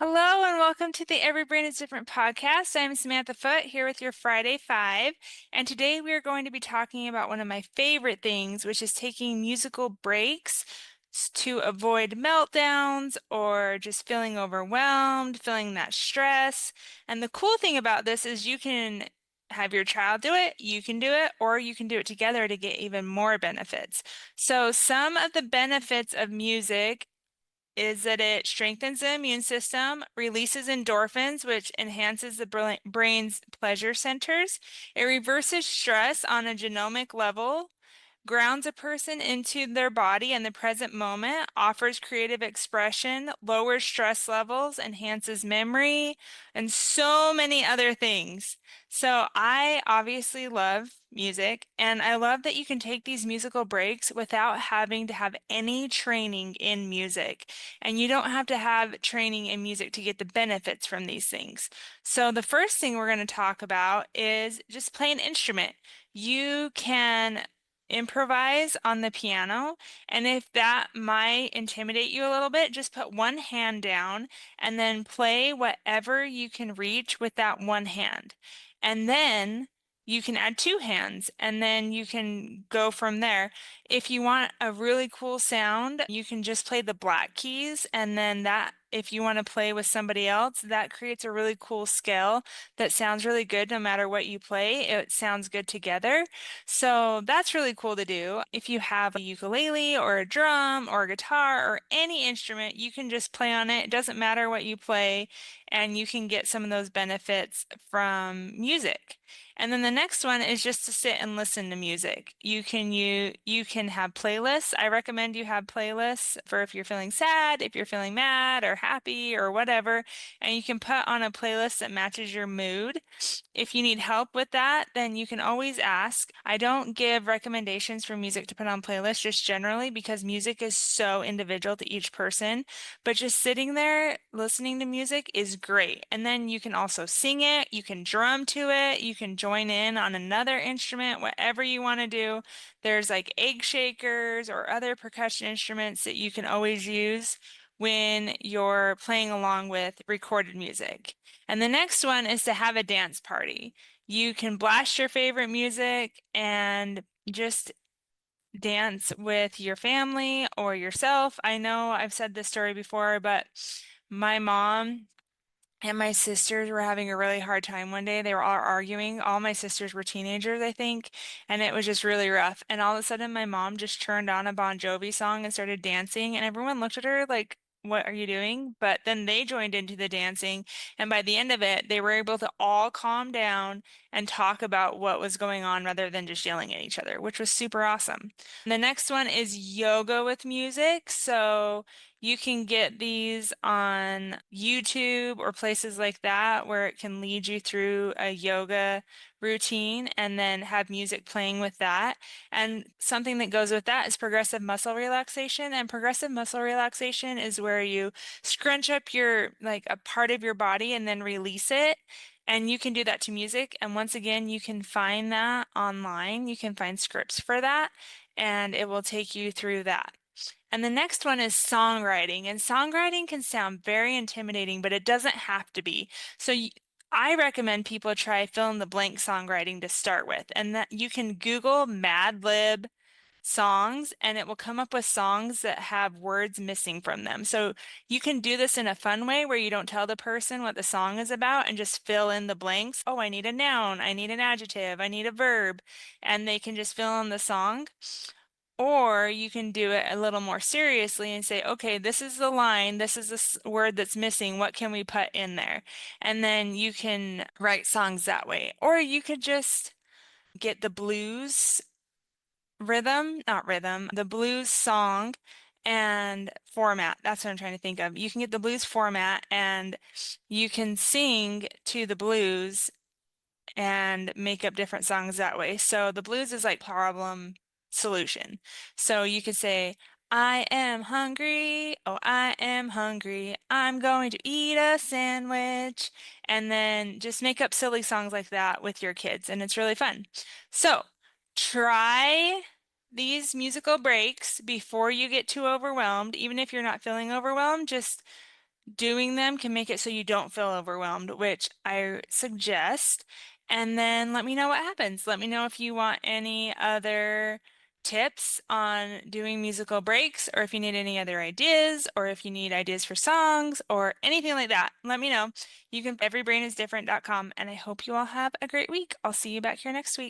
Hello and welcome to the Every Brain is Different podcast. I'm Samantha Foote here with your Friday Five, and today we are going to be talking about one of my favorite things, which is taking musical breaks to avoid meltdowns or just feeling overwhelmed, feeling that stress. And the cool thing about this is you can have your child do it, you can do it, or you can do it together to get even more benefits. So some of the benefits of music is that it strengthens the immune system, releases endorphins, which enhances the brain's pleasure centers. It reverses stress on a genomic level, grounds a person into their body and the present moment, offers creative expression, lowers stress levels, enhances memory, and so many other things. So I obviously love music, and I love that you can take these musical breaks without having to have any training in music. And you don't have to have training in music to get the benefits from these things. So the first thing we're going to talk about is just play an instrument. You can improvise on the piano. And if that might intimidate you a little bit, just put one hand down and then play whatever you can reach with that one hand. And then you can add two hands and then you can go from there. If you want a really cool sound, you can just play the black keys and then that if you want to play with somebody else, that creates a really cool scale that sounds really good no matter what you play. It sounds good together. So that's really cool to do. If you have a ukulele or a drum or a guitar or any instrument, you can just play on it. It doesn't matter what you play, and you can get some of those benefits from music. And then the next one is just to sit and listen to music. You can have playlists. I recommend you have playlists for if you're feeling sad, if you're feeling mad or happy or whatever, and you can put on a playlist that matches your mood. If you need help with that, then you can always ask. I don't give recommendations for music to put on playlists just generally because music is so individual to each person. But just sitting there listening to music is great. And then you can also sing it, you can drum to it, you can join in on another instrument, whatever you want to do. There's like egg shakers or other percussion instruments that you can always use when you're playing along with recorded music. And the next one is to have a dance party. You can blast your favorite music and just dance with your family or yourself. I know I've said this story before, but my mom and my sisters were having a really hard time one day. They were all arguing. All my sisters were teenagers, I think, and it was just really rough. And all of a sudden, my mom just turned on a Bon Jovi song and started dancing, and everyone looked at her like, "What are you doing?" But then they joined into the dancing, and by the end of it, they were able to all calm down and talk about what was going on rather than just yelling at each other, which was super awesome. The next one is yoga with music. So you can get these on YouTube or places like that where it can lead you through a yoga routine and then have music playing with that. And something that goes with that is progressive muscle relaxation. And progressive muscle relaxation is where you scrunch up your, like a part of your body and then release it. And you can do that to music. And once again, you can find that online. You can find scripts for that, and it will take you through that. And the next one is songwriting. And songwriting can sound very intimidating, but it doesn't have to be. So I recommend people try fill in the blank songwriting to start with. And that you can Google Mad Lib songs and it will come up with songs that have words missing from them. So you can do this in a fun way where you don't tell the person what the song is about and just fill in the blanks. Oh, I need a noun, I need an adjective, I need a verb, and they can just fill in the song. Or you can do it a little more seriously and say, okay, this is the line, this is the word that's missing, what can we put in there? And then you can write songs that way. Or you could just get the blues rhythm, not rhythm, the blues song and format. That's what I'm trying to think of. You can get the blues format and you can sing to the blues and make up different songs that way. So the blues is like problem solution. So you could say, I am hungry. Oh, I am hungry. I'm going to eat a sandwich. And then just make up silly songs like that with your kids. And it's really fun. So try these musical breaks before you get too overwhelmed. Even if you're not feeling overwhelmed, just doing them can make it so you don't feel overwhelmed, which I suggest. And then let me know what happens. Let me know if you want any other tips on doing musical breaks, or if you need any other ideas, or if you need ideas for songs, or anything like that. Let me know. You can everybrainisdifferent.com, and I hope you all have a great week. I'll see you back here next week.